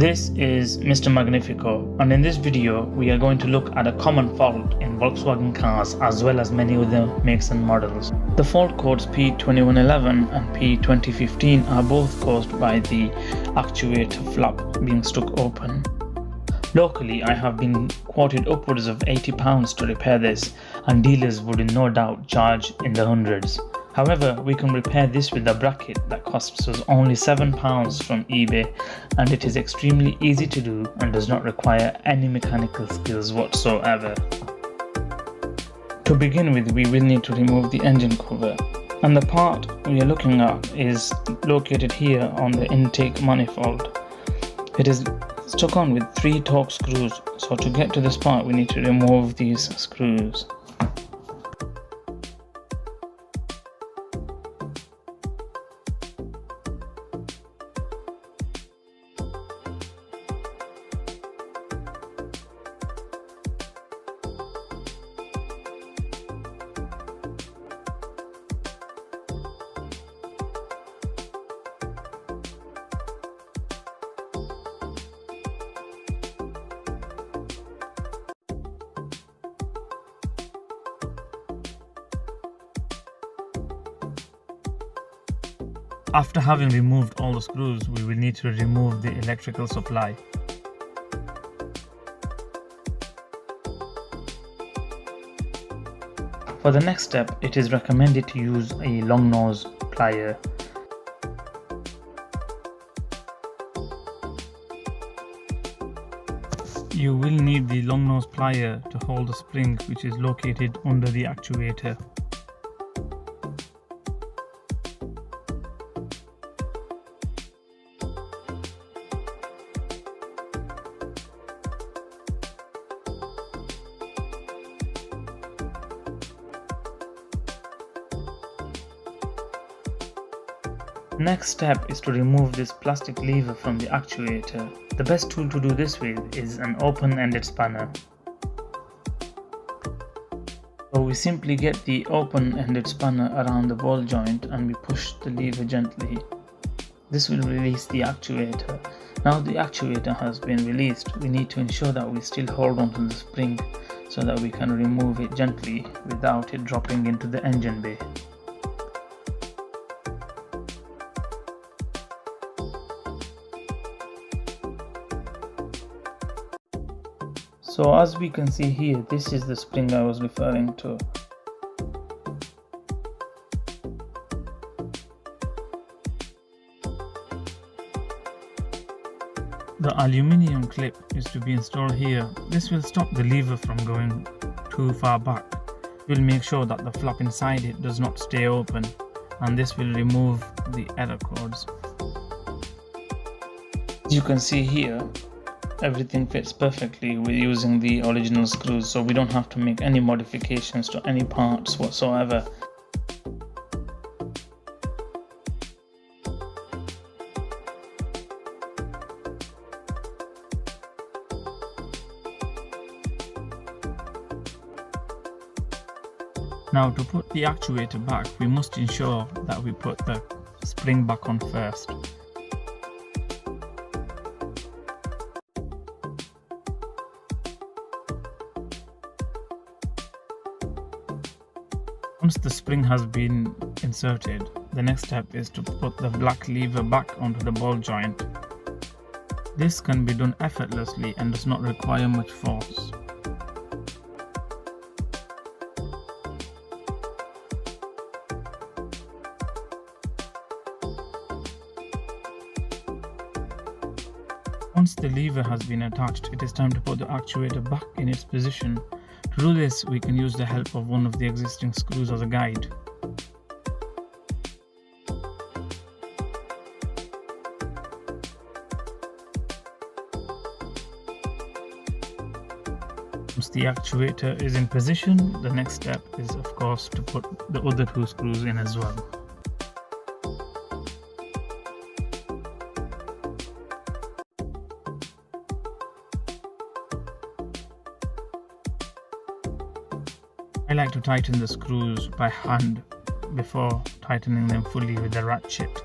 This is Mr. Magnifico, and in this video we are going to look at a common fault in Volkswagen cars as well as many other makes and models. The fault codes P2111 and P2015 are both caused by the actuator flap being stuck open. Locally, I have been quoted upwards of £80 to repair this, and dealers would no doubt charge in the hundreds. However, we can repair this with a bracket that costs us only £7 from eBay, and it is extremely easy to do and does not require any mechanical skills whatsoever. To begin with, we will need to remove the engine cover, and the part we are looking at is located here on the intake manifold. It is stuck on with 3 torque screws, so to get to this part we need to remove these screws. After having removed all the screws, we will need to remove the electrical supply. For the next step, it is recommended to use a long nose plier. You will need the long nose plier to hold the spring which is located under the actuator. Next step is to remove this plastic lever from the actuator. The best tool to do this with is an open-ended spanner. So we simply get the open-ended spanner around the ball joint and we push the lever gently. This will release the actuator. Now the actuator has been released, we need to ensure that we still hold onto the spring so that we can remove it gently without it dropping into the engine bay. So as we can see here, this is the spring I was referring to. The aluminium clip is to be installed here. This will stop the lever from going too far back. We'll make sure that the flap inside it does not stay open, and this will remove the error codes. As you can see here, everything fits perfectly with using the original screws, so we don't have to make any modifications to any parts whatsoever. Now to put the actuator back, we must ensure that we put the spring back on first. Once the spring has been inserted, the next step is to put the black lever back onto the ball joint. This can be done effortlessly and does not require much force. Once the lever has been attached, it is time to put the actuator back in its position. To do this, we can use the help of one of the existing screws as a guide. Once the actuator is in position, the next step is of course to put the other 2 screws in as well. I like to tighten the screws by hand before tightening them fully with the ratchet.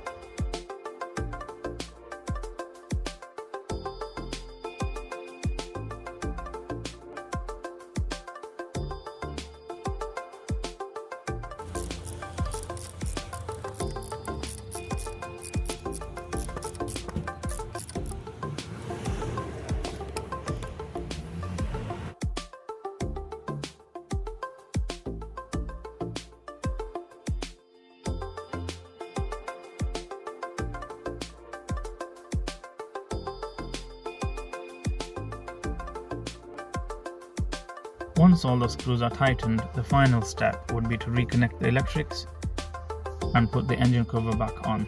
Once all the screws are tightened, the final step would be to reconnect the electrics and put the engine cover back on.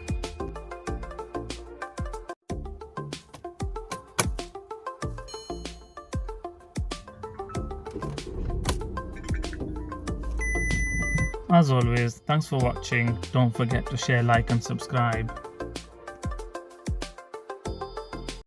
As always, thanks for watching. Don't forget to share, like and subscribe.